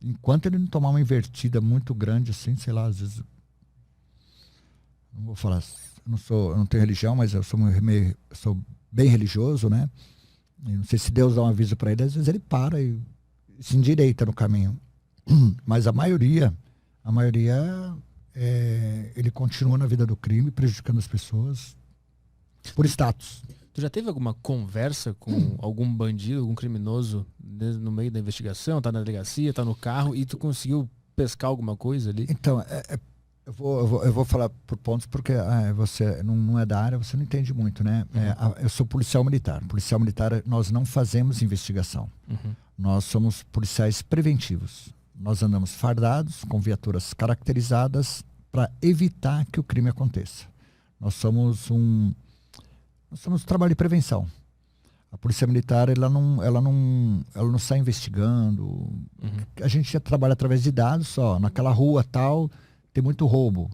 enquanto ele não tomar uma invertida muito grande, assim, sei lá, às vezes, não vou falar, eu não tenho religião, mas eu sou bem religioso, né? E não sei se Deus dá um aviso para ele, às vezes ele para e se endireita no caminho. Mas a maioria ele continua na vida do crime, prejudicando as pessoas por status. Tu já teve alguma conversa com algum bandido, algum criminoso no meio da investigação? Tá na delegacia, tá no carro e tu conseguiu pescar alguma coisa ali? Então, eu vou falar por pontos porque você não é da área, você não entende muito, né? Eu sou policial militar. Policial militar, nós não fazemos investigação. Nós somos policiais preventivos. Nós andamos fardados, com viaturas caracterizadas para evitar que o crime aconteça. Nós somos um trabalho de prevenção. A polícia militar, ela não sai investigando. A gente já trabalha através de dados, só naquela rua tal, tem muito roubo.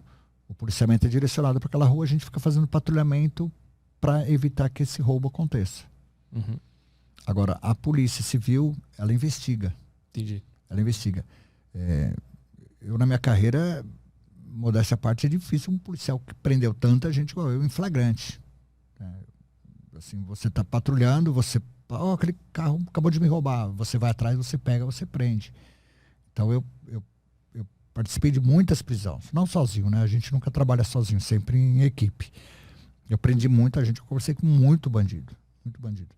O policiamento é direcionado para aquela rua, a gente fica fazendo patrulhamento para evitar que esse roubo aconteça. Agora, a polícia civil, ela investiga. Entendi. Ela investiga. Eu, na minha carreira, modéstia à parte, é difícil um policial que prendeu tanta gente igual eu em flagrante. Assim, você está patrulhando, aquele carro acabou de me roubar. Você vai atrás, você pega, você prende. Então, eu participei de muitas prisões. Não sozinho, né? A gente nunca trabalha sozinho, sempre em equipe. Eu prendi muita gente, eu conversei com muito bandido. Muito bandido.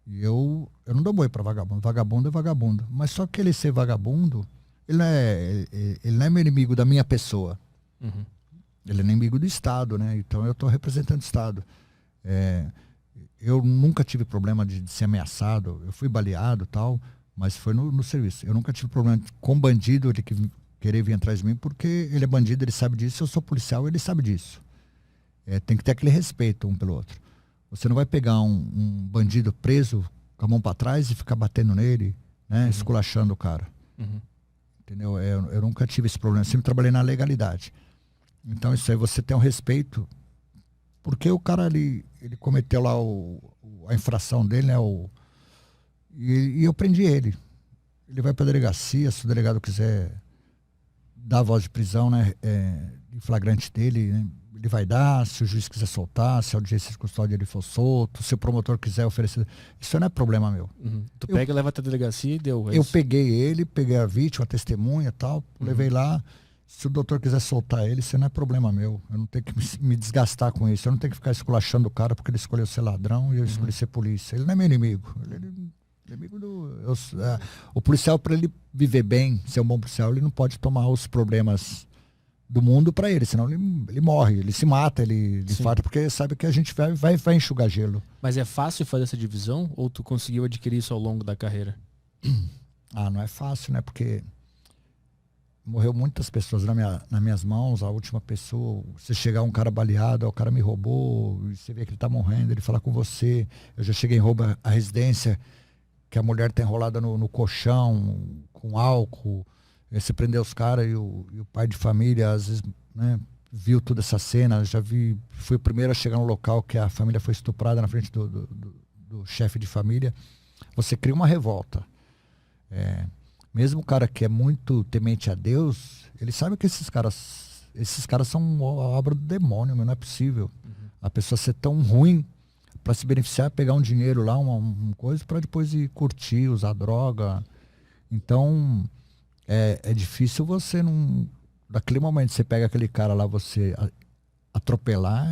E eu não dou boi para vagabundo. Vagabundo é vagabundo. Mas só que ele ser vagabundo, ele não é meu inimigo da minha pessoa. Ele é inimigo do Estado, né? Então eu estou representando o Estado. Eu nunca tive problema de ser ameaçado. Eu fui baleado e tal, mas foi no serviço. Eu nunca tive problema com bandido, ele querer vir atrás de mim, porque ele é bandido, ele sabe disso. Eu sou policial, ele sabe disso. Tem que ter aquele respeito um pelo outro. Você não vai pegar um bandido preso com a mão para trás e ficar batendo nele, né? Esculachando o cara. Entendeu? Eu nunca tive esse problema. Eu sempre trabalhei na legalidade. Então isso aí, você tem um respeito, porque o cara ele cometeu lá a infração dele, né? E eu prendi ele. Ele vai para a delegacia, se o delegado quiser dar a voz de prisão, né? Em flagrante dele, né? Ele vai dar, se o juiz quiser soltar, se a audiência de custódia ele for solto, se o promotor quiser oferecer. Isso não é problema meu. Tu pega e leva até a delegacia e deu. Eu peguei ele, peguei a vítima, a testemunha e tal, levei lá. Se o doutor quiser soltar ele, isso não é problema meu. Eu não tenho que me desgastar com isso. Eu não tenho que ficar esculachando o cara porque ele escolheu ser ladrão e eu escolhi ser polícia. Ele não é meu inimigo. Ele é inimigo o policial, para ele viver bem, ser um bom policial, ele não pode tomar os problemas do mundo para ele, senão ele morre, ele se mata, ele infarta, porque sabe que a gente vai enxugar gelo. Mas é fácil fazer essa divisão ou tu conseguiu adquirir isso ao longo da carreira? Não é fácil, né? Porque morreu muitas pessoas nas minhas mãos. A última pessoa, se chegar um cara baleado, o cara me roubou, e você vê que ele tá morrendo, ele fala com você. Eu já cheguei em roubo à residência, que a mulher tá enrolada no colchão, com álcool. Você prendeu os caras e o pai de família, às vezes, né, viu toda essa cena. Fui o primeiro a chegar no local que a família foi estuprada na frente do chefe de família. Você cria uma revolta. Mesmo o cara que é muito temente a Deus, ele sabe que esses caras são obra do demônio, mas não é possível. A pessoa ser tão ruim para se beneficiar, pegar um dinheiro lá, uma coisa, para depois ir curtir, usar droga. Então, é difícil você não... Naquele momento você pega aquele cara lá, você atropelar,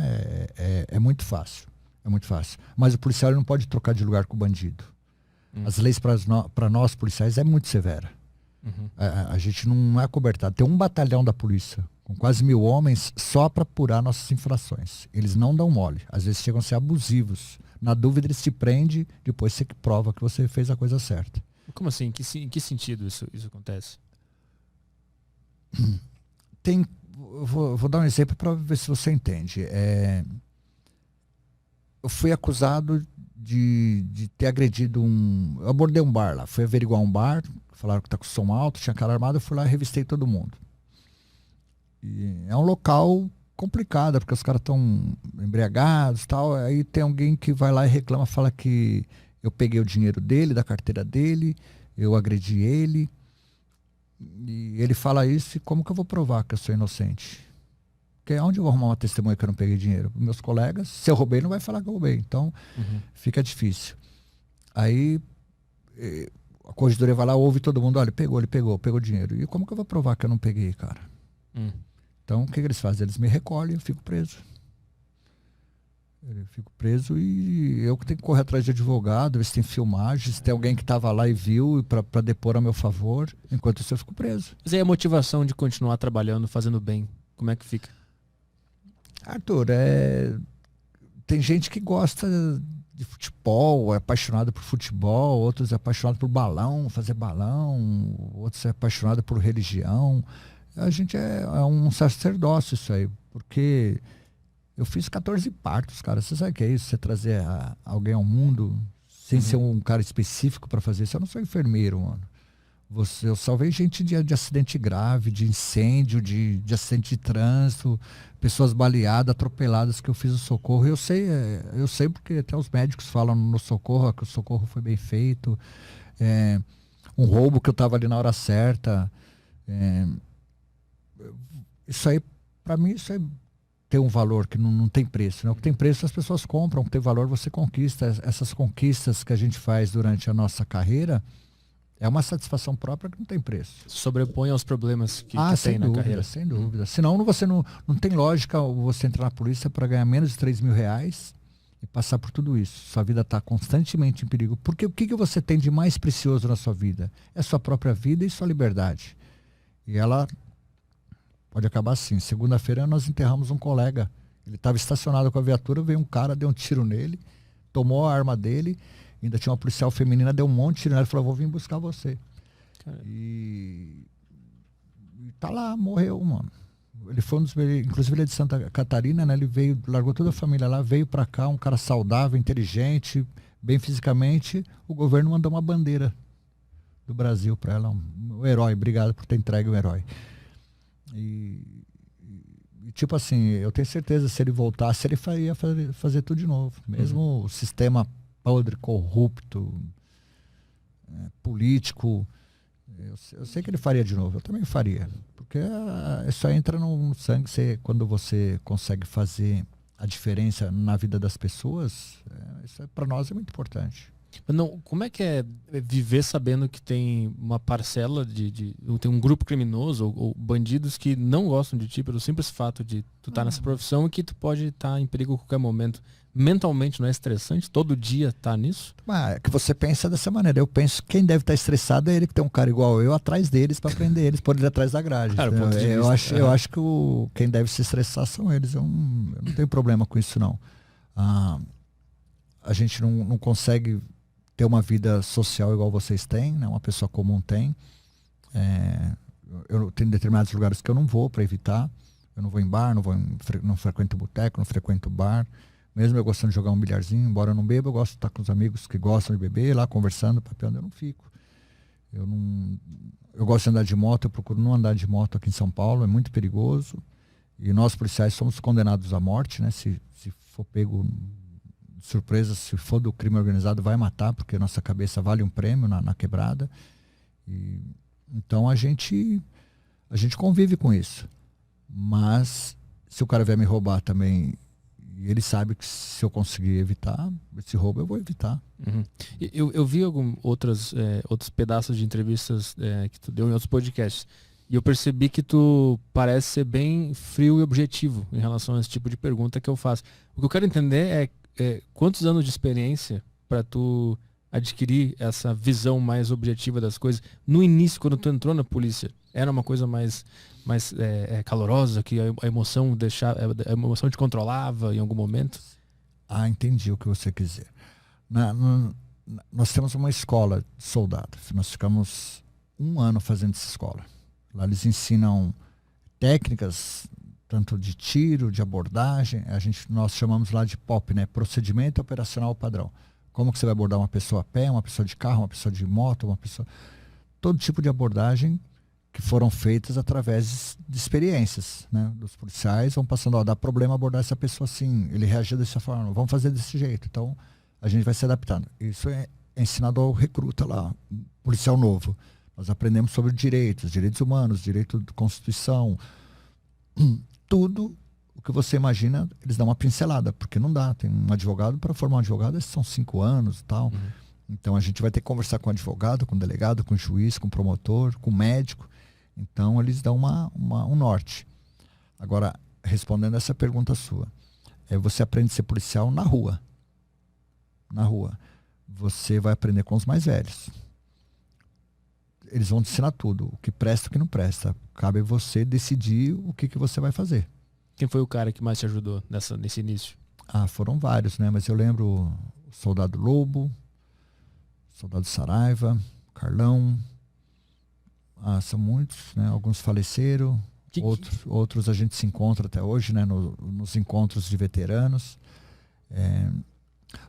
é muito fácil. É muito fácil. Mas o policial ele não pode trocar de lugar com o bandido. As leis para nós policiais é muito severa. A gente não é acobertado. Tem um batalhão da polícia com quase 1000 homens só para apurar nossas infrações. Eles não dão mole. Às vezes chegam a ser abusivos. Na dúvida eles te prendem, depois você prova que você fez a coisa certa. Como assim? Em que sentido isso acontece? Vou dar um exemplo para ver se você entende. Eu fui acusado de ter agredido eu abordei um bar lá, fui averiguar um bar, falaram que tá com som alto, tinha cara armado, eu fui lá e revistei todo mundo. E é um local complicado, porque os caras estão embriagados e tal, aí tem alguém que vai lá e reclama, fala que eu peguei o dinheiro dele, da carteira dele, eu agredi ele. E ele fala isso, e como que eu vou provar que eu sou inocente? Porque onde eu vou arrumar uma testemunha que eu não peguei dinheiro? Meus colegas, se eu roubei, não vai falar que eu roubei. Então, fica difícil. Aí, a corregedoria vai lá, ouve todo mundo, olha, ele pegou dinheiro. E como que eu vou provar que eu não peguei, cara? Então, o que eles fazem? Eles me recolhem, eu fico preso. Eu fico preso e eu que tenho que correr atrás de advogado, ver se tem filmagem, se tem alguém que estava lá e viu para depor a meu favor. Enquanto isso, eu fico preso. Mas aí a motivação de continuar trabalhando, fazendo bem, como é que fica? Arthur, tem gente que gosta de futebol, é apaixonado por futebol, outros é apaixonado por balão, fazer balão, outros é apaixonado por religião. A gente é um sacerdócio isso aí, porque eu fiz 14 partos, cara. Você sabe o que é isso? Você trazer alguém ao mundo sem ser um cara específico para fazer isso. Eu não sou enfermeiro, mano. Eu salvei gente de acidente grave, de incêndio, de acidente de trânsito, pessoas baleadas, atropeladas, que eu fiz o socorro. Eu sei porque até os médicos falam no socorro, que o socorro foi bem feito. Um roubo que eu estava ali na hora certa. Isso aí, para mim, isso tem um valor que não tem preço. Né? O que tem preço as pessoas compram, o que tem valor você conquista. Essas conquistas que a gente faz durante a nossa carreira é uma satisfação própria que não tem preço. Sobrepõe aos problemas que tem na carreira. Sem dúvida. Senão você não tem lógica você entrar na polícia para ganhar menos de R$3.000 e passar por tudo isso. Sua vida está constantemente em perigo. Porque o que você tem de mais precioso na sua vida? É sua própria vida e sua liberdade. E ela pode acabar assim. Segunda-feira nós enterramos um colega. Ele estava estacionado com a viatura, veio um cara, deu um tiro nele, tomou a arma dele, ainda tinha uma policial feminina, deu um monte de tiro nela e falou, vou vir buscar você. E tá lá, morreu, mano. Ele foi inclusive ele é de Santa Catarina, né? Ele veio, largou toda a família lá, veio pra cá, um cara saudável, inteligente, bem fisicamente. O governo mandou uma bandeira do Brasil pra ela, um herói, obrigado por ter entregue o herói. E tipo assim, eu tenho certeza, se ele voltasse, ele faria fazer tudo de novo. Mesmo o sistema podre, corrupto, político, eu sei que ele faria de novo, eu também faria. Porque isso aí entra no sangue, quando você consegue fazer a diferença na vida das pessoas, isso para nós é muito importante. Mas não, como é que é viver sabendo que tem uma parcela tem um grupo criminoso ou bandidos que não gostam de ti pelo simples fato de tu estar nessa profissão e que tu pode estar em perigo a qualquer momento? Mentalmente não é estressante? Todo dia estar nisso? É que você pensa dessa maneira. Eu penso que quem deve estar estressado é ele que tem um cara igual eu atrás deles para prender eles, por ele atrás da grade. Cara, eu acho que quem deve se estressar são eles. Eu não tenho problema com isso, não. A gente não consegue ter uma vida social igual vocês têm, né? Uma pessoa comum tem. Eu tenho determinados lugares que eu não vou para evitar. Eu não vou em bar, não frequento boteco, não frequento bar. Mesmo eu gostando de jogar um bilharzinho, embora eu não beba, eu gosto de estar com os amigos que gostam de beber, lá conversando, papeando, eu não fico. Eu gosto de andar de moto, eu procuro não andar de moto aqui em São Paulo, é muito perigoso. E nós policiais somos condenados à morte, né? Se for pego de surpresa, se for do crime organizado, vai matar, porque nossa cabeça vale um prêmio na quebrada. Então a gente convive com isso. Mas se o cara vier me roubar também, e ele sabe que se eu conseguir evitar esse roubo, eu vou evitar. Eu vi outros pedaços de entrevistas que tu deu em outros podcasts. E eu percebi que tu parece ser bem frio e objetivo em relação a esse tipo de pergunta que eu faço. O que eu quero entender é quantos anos de experiência para tu adquirir essa visão mais objetiva das coisas. No início, quando tu entrou na polícia, era uma coisa mais calorosa, que a emoção te controlava em algum momento? Entendi o que você quer dizer. Nós temos uma escola de soldado. Nós ficamos 1 ano fazendo essa escola. Lá eles ensinam técnicas, tanto de tiro, de abordagem. Nós chamamos lá de POP, né? Procedimento Operacional Padrão. Como que você vai abordar uma pessoa a pé, uma pessoa de carro, uma pessoa de moto, todo tipo de abordagem que foram feitas através de experiências, né? Dos policiais vão passando, dá problema abordar essa pessoa assim, ele reagiu dessa forma, vamos fazer desse jeito. Então, a gente vai se adaptando. Isso é ensinado ao recruta lá, policial novo. Nós aprendemos sobre direitos humanos, direito da Constituição, tudo o que você imagina, eles dão uma pincelada, porque não dá. Tem um advogado, para formar um advogado, são 5 anos e tal. Então a gente vai ter que conversar com o advogado, com o delegado, com o juiz, com o promotor, com o médico. Então eles dão um norte. Agora, respondendo essa pergunta sua, você aprende a ser policial na rua. Na rua. Você vai aprender com os mais velhos. Eles vão te ensinar tudo, o que presta e o que não presta. Cabe você decidir o que você vai fazer. Quem foi o cara que mais te ajudou nesse início? Foram vários, né? Mas eu lembro o Soldado Lobo, Soldado Saraiva, Carlão. São muitos, né? Alguns faleceram, outros a gente se encontra até hoje, né? Nos encontros de veteranos.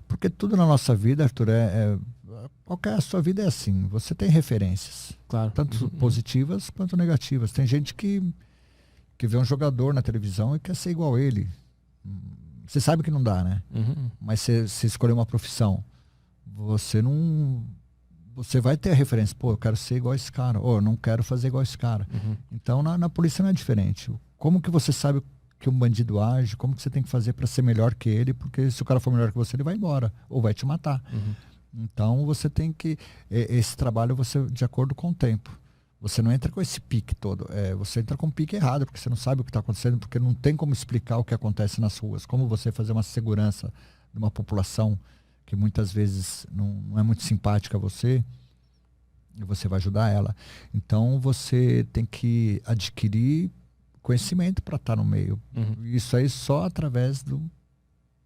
Porque tudo na nossa vida, Arthur, a sua vida é assim. Você tem referências, claro, tanto positivas quanto negativas. Tem gente que vê um jogador na televisão e quer ser igual a ele. Você sabe que não dá, né? Mas você escolher uma profissão, você vai ter a referência. Pô, eu quero ser igual a esse cara. Ou eu não quero fazer igual a esse cara. Então na polícia não é diferente. Como que você sabe que um bandido age? Como que você tem que fazer para ser melhor que ele? Porque se o cara for melhor que você, ele vai embora. Ou vai te matar. Então você tem que... Esse trabalho você de acordo com o tempo. Você não entra com esse pique todo. Você entra com o pique errado, porque você não sabe o que está acontecendo, porque não tem como explicar o que acontece nas ruas. Como você fazer uma segurança de uma população que muitas vezes não é muito simpática a você, e você vai ajudar ela. Então você tem que adquirir conhecimento para estar no meio. Isso aí só através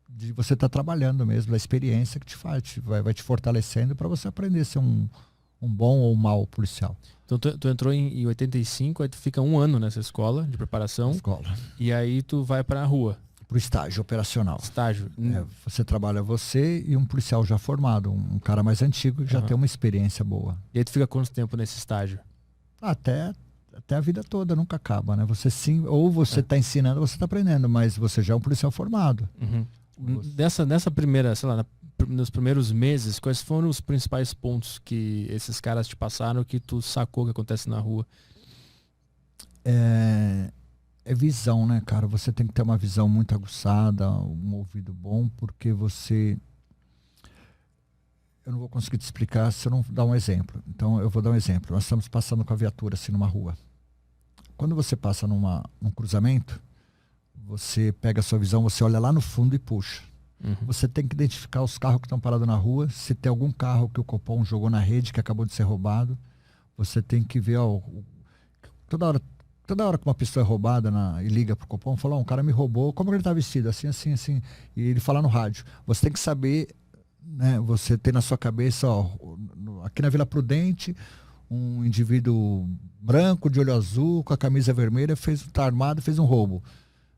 de você estar trabalhando mesmo, da experiência que te faz, vai te fortalecendo para você aprender a ser um bom ou um mau policial. Então tu entrou em 85, aí tu fica 1 ano nessa escola de preparação. E aí tu vai para a rua. Para o estágio operacional. Estágio. Você trabalha você e um policial já formado, um cara mais antigo que já tem uma experiência boa. E aí tu fica quanto tempo nesse estágio? Até a vida toda, nunca acaba, né? Você ou você está ensinando, ou você está aprendendo, mas você já é um policial formado. Nessa primeira, sei lá, nos primeiros meses, quais foram os principais pontos que esses caras te passaram que tu sacou que acontece na rua? É visão, né, cara? Você tem que ter uma visão muito aguçada, um ouvido bom, porque você... Eu não vou conseguir te explicar se eu não dar um exemplo. Então, eu vou dar um exemplo. Nós estamos passando com a viatura assim numa rua. Quando você passa num cruzamento, você pega a sua visão, você olha lá no fundo e puxa. Você tem que identificar os carros que estão parados na rua. Se tem algum carro que o Copom jogou na rede, que acabou de ser roubado, você tem que ver, toda hora que uma pessoa é roubada e liga pro Copom, fala, um cara me roubou, como ele tá vestido? Assim, assim, assim. E ele fala no rádio. Você tem que saber, né? Você tem na sua cabeça, aqui na Vila Prudente, um indivíduo branco, de olho azul, com a camisa vermelha, tá armado, fez um roubo.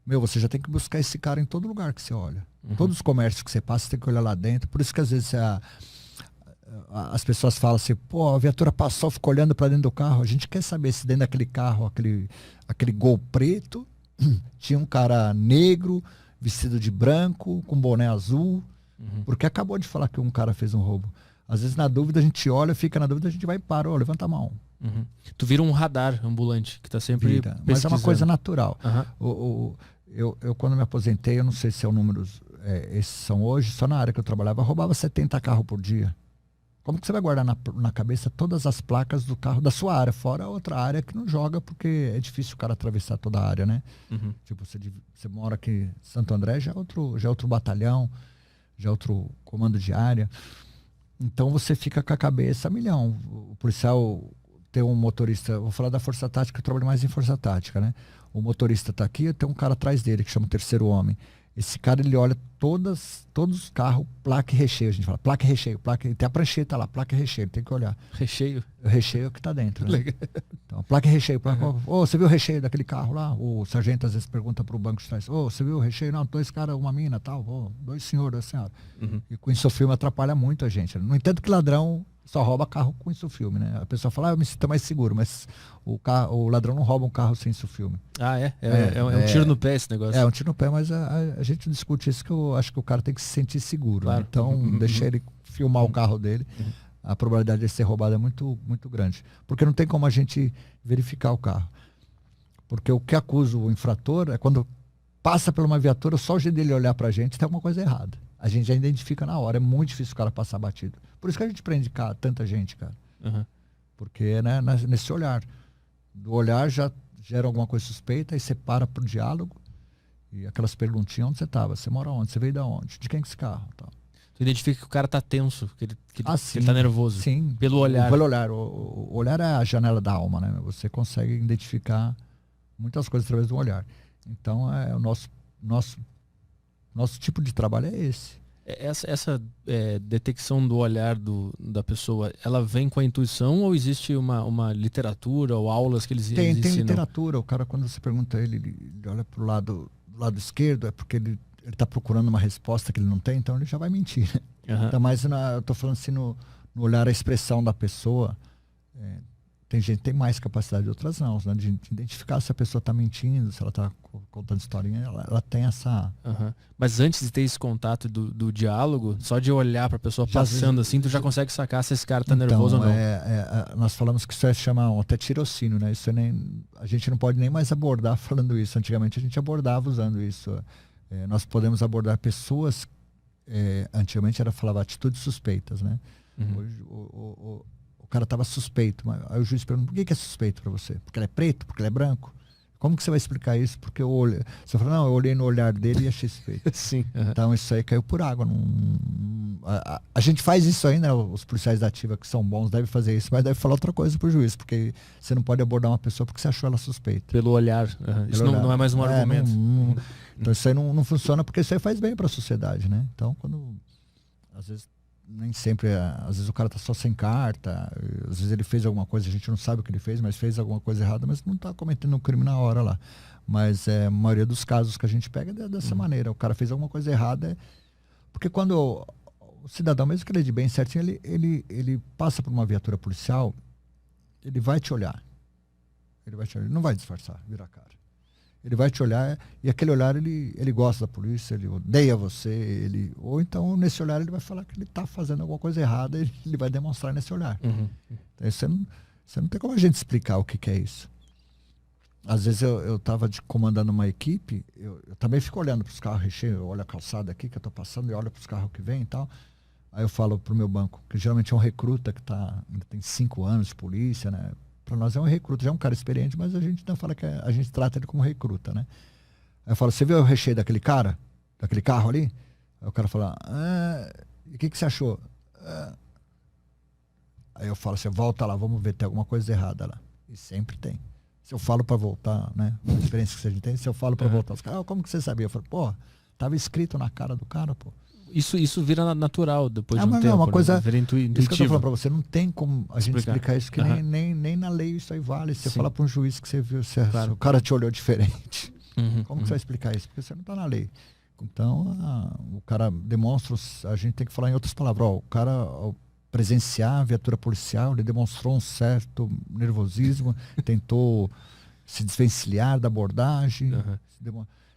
Você já tem que buscar esse cara em todo lugar que você olha. Todos os comércios que você passa, você tem que olhar lá dentro. Por isso que às vezes as pessoas falam assim, pô, a viatura passou, ficou olhando para dentro do carro. A gente quer saber se dentro daquele carro, aquele Gol preto, tinha um cara negro, vestido de branco, com boné azul, porque acabou de falar que um cara fez um roubo. Às vezes na dúvida a gente olha, fica na dúvida, a gente vai e para, levanta a mão. Tu vira um radar ambulante, que tá sempre pesquisando. Mas é uma coisa natural. Eu quando me aposentei, eu não sei se é o número, esses são hoje, só na área que eu trabalhava, eu roubava 70 carros por dia. Como que você vai guardar na cabeça todas as placas do carro da sua área, fora outra área que não joga, porque é difícil o cara atravessar toda a área, né? Tipo, você mora aqui em Santo André, já é outro batalhão, já é outro comando de área. Então você fica com a cabeça a milhão. O policial tem um motorista, vou falar da Força Tática, eu trabalho mais em Força Tática, né? O motorista está aqui, tem um cara atrás dele que chama o terceiro homem. Esse cara, ele olha todos os carros, placa e recheio. A gente fala, placa e recheio, tem a prancheta lá, placa e recheio, tem que olhar. Recheio? O recheio é o que está dentro, né? Então, placa e recheio. Você viu o recheio daquele carro lá? O sargento às vezes pergunta para o banco de trás, você viu o recheio? Não, 2 caras, uma mina, tal. 2 senhores, 2 senhoras. E com isso o filme atrapalha muito a gente. No entanto que ladrão só rouba carro com isso filme, né? A pessoa fala, eu me sinto mais seguro, mas o ladrão não rouba um carro sem isso filme. É um tiro no pé esse negócio. É um tiro no pé, mas a gente discute isso, que eu acho que o cara tem que se sentir seguro. Claro. Né? Então, deixa ele filmar o carro dele, a probabilidade de ser roubado é muito, muito grande. Porque não tem como a gente verificar o carro. Porque o que acusa o infrator é quando passa por uma viatura, só o jeito dele olhar pra gente tem alguma coisa errada. A gente já identifica na hora. É muito difícil o cara passar batido. Por isso que a gente prende tanta gente, cara. Uhum. Porque, né, nesse olhar. Do olhar já gera alguma coisa suspeita, aí você para pro diálogo e aquelas perguntinhas, onde você estava? Você mora onde? Você veio da onde? De quem é esse carro? Tal. Tu identifica que o cara tá tenso, que ele Sim, tá nervoso. Sim. Pelo olhar. Pelo olhar. O olhar é a janela da alma, né? Você consegue identificar muitas coisas através do olhar. Então, o nosso tipo de trabalho é esse. Essa detecção do olhar da pessoa, ela vem com a intuição ou existe uma literatura ou aulas que eles Tem ensinam? literatura. O cara, quando você pergunta a ele olha para o lado esquerdo, é porque ele está procurando uma resposta que ele não tem, então ele já vai mentir. Uhum. Então, mas eu estou falando assim, no olhar, a expressão da pessoa. Tem gente que tem mais capacidade, outras não, né? De identificar se a pessoa está mentindo, se ela está contando historinha, ela tem essa... Uhum. Mas antes de ter esse contato do diálogo, só de olhar para a pessoa passando assim, tu já consegue sacar se esse cara está nervoso ou não. Nós falamos que isso chama até tirocínio, né? Isso a gente não pode nem mais abordar falando isso. Antigamente a gente abordava usando isso. Nós podemos abordar pessoas, antigamente falava atitudes suspeitas, né? Uhum. Hoje o cara estava suspeito. Aí o juiz pergunta, por que é suspeito para você? Porque ele é preto? Porque ele é branco? Como que você vai explicar isso? Porque eu olhei. Você fala, não, eu olhei no olhar dele e achei suspeito. Sim. Uhum. Então isso aí caiu por água. A gente faz isso aí, né? Os policiais da ativa que são bons devem fazer isso, mas deve falar outra coisa pro juiz, porque você não pode abordar uma pessoa porque você achou ela suspeita. Pelo olhar. Uhum. Isso não é mais um argumento. Então isso aí não funciona, porque isso aí faz bem para a sociedade, né? Então às vezes nem sempre, às vezes o cara tá só sem carta, às vezes ele fez alguma coisa, a gente não sabe o que ele fez, mas fez alguma coisa errada, mas não tá cometendo um crime na hora lá. Mas a maioria dos casos que a gente pega é dessa maneira, o cara fez alguma coisa errada, porque quando o cidadão, mesmo que ele é de bem certinho, ele passa por uma viatura policial, ele vai te olhar, ele não vai disfarçar, virar a cara. Ele vai te olhar e aquele olhar ele gosta da polícia, ele odeia você, ou então nesse olhar ele vai falar que ele está fazendo alguma coisa errada e ele vai demonstrar nesse olhar. Uhum. Então, você não tem como a gente explicar o que é isso. Às vezes eu estava comandando uma equipe, eu também fico olhando para os carros recheios, eu olho a calçada aqui que eu estou passando e olho para os carros que vêm e tal. Aí eu falo para o meu banco, que geralmente é um recruta que tem 5 anos de polícia, né? Para nós é um recruta, já é um cara experiente, mas a gente não fala que a gente trata ele como recruta, né? Aí eu falo, você viu o recheio daquele cara? Daquele carro ali? Aí o cara fala, e o que você achou? Aí eu falo, você volta lá, vamos ver, tem alguma coisa errada lá. E sempre tem. Se eu falo para voltar, né? A experiência que a gente tem, se eu falo para voltar, os caras, como que você sabia? Eu falo, pô, tava escrito na cara do cara, pô. Isso vira natural depois de um mas tempo. Não, uma coisa, né? Vira intuitivo. Isso que eu tô falando pra você, não tem como a gente explicar isso, que nem na lei isso aí vale. Você fala para um juiz que você viu, o cara te olhou diferente. Como que você vai explicar isso? Porque você não tá na lei. Então, o cara demonstra, a gente tem que falar em outras palavras, o cara, ao presenciar a viatura policial, ele demonstrou um certo nervosismo, tentou se desvencilhar da abordagem,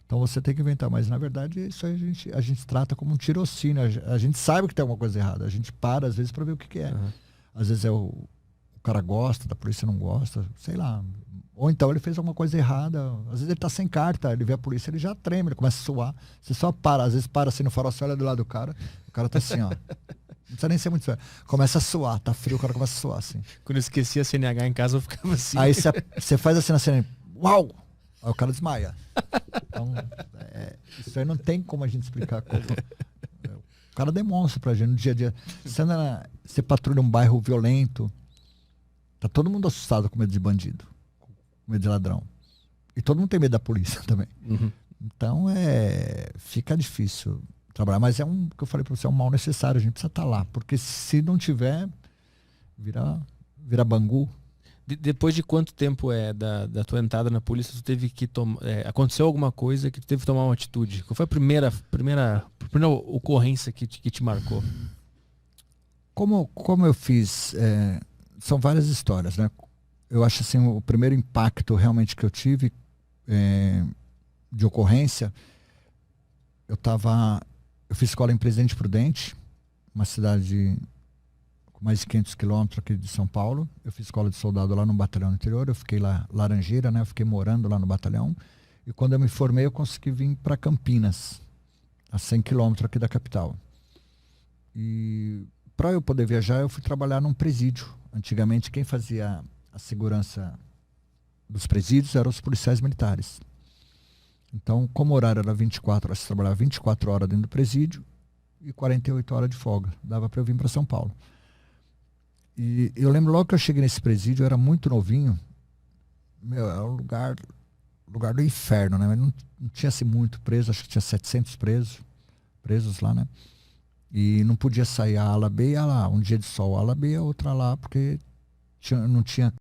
então você tem que inventar, mas na verdade isso aí a gente trata como um tirocínio, a gente sabe que tem alguma coisa errada, a gente para às vezes para ver o que é. Às vezes o cara gosta, da polícia não gosta, sei lá. Ou então ele fez alguma coisa errada, às vezes ele tá sem carta, ele vê a polícia, ele já treme, ele começa a suar, você só para, às vezes para assim no farol, você olha do lado do cara, o cara tá assim, ó. Não precisa nem ser muito sério. Começa a suar, tá frio, o cara começa a suar assim. Quando eu esquecia a CNH em casa, eu ficava assim. Aí você faz assim na cena, uau! Aí o cara desmaia. Então, isso aí não tem como a gente explicar. O cara demonstra pra gente no dia a dia. Você patrulha um bairro violento, tá todo mundo assustado com medo de bandido, com medo de ladrão. E todo mundo tem medo da polícia também. Então, fica difícil trabalhar. Mas que eu falei pra você, é um mal necessário. A gente precisa estar lá. Porque se não tiver, vira Bangu. Depois de quanto tempo da tua entrada na polícia, tu teve que aconteceu alguma coisa que tu teve que tomar uma atitude? Qual foi a primeira ocorrência que te marcou? Como eu fiz, são várias histórias, né? Eu acho assim, o primeiro impacto realmente que eu tive de ocorrência, eu fiz escola em Presidente Prudente, uma cidade mais de 500 quilômetros aqui de São Paulo. Eu fiz escola de soldado lá no batalhão interior, eu fiquei lá, Laranjeira, né? Eu fiquei morando lá no batalhão. E quando eu me formei, eu consegui vir para Campinas, a 100 quilômetros aqui da capital. E para eu poder viajar, eu fui trabalhar num presídio. Antigamente, quem fazia a segurança dos presídios eram os policiais militares. Então, como o horário era 24 horas, você trabalhava 24 horas dentro do presídio e 48 horas de folga. Dava para eu vir para São Paulo. E eu lembro logo que eu cheguei nesse presídio, eu era muito novinho. Meu, era um lugar do inferno, né? Mas não tinha assim muito preso, acho que tinha 700 presos lá, né? E não podia sair a ala B e a ala A. Um dia de sol a ala B, a outra lá, porque não tinha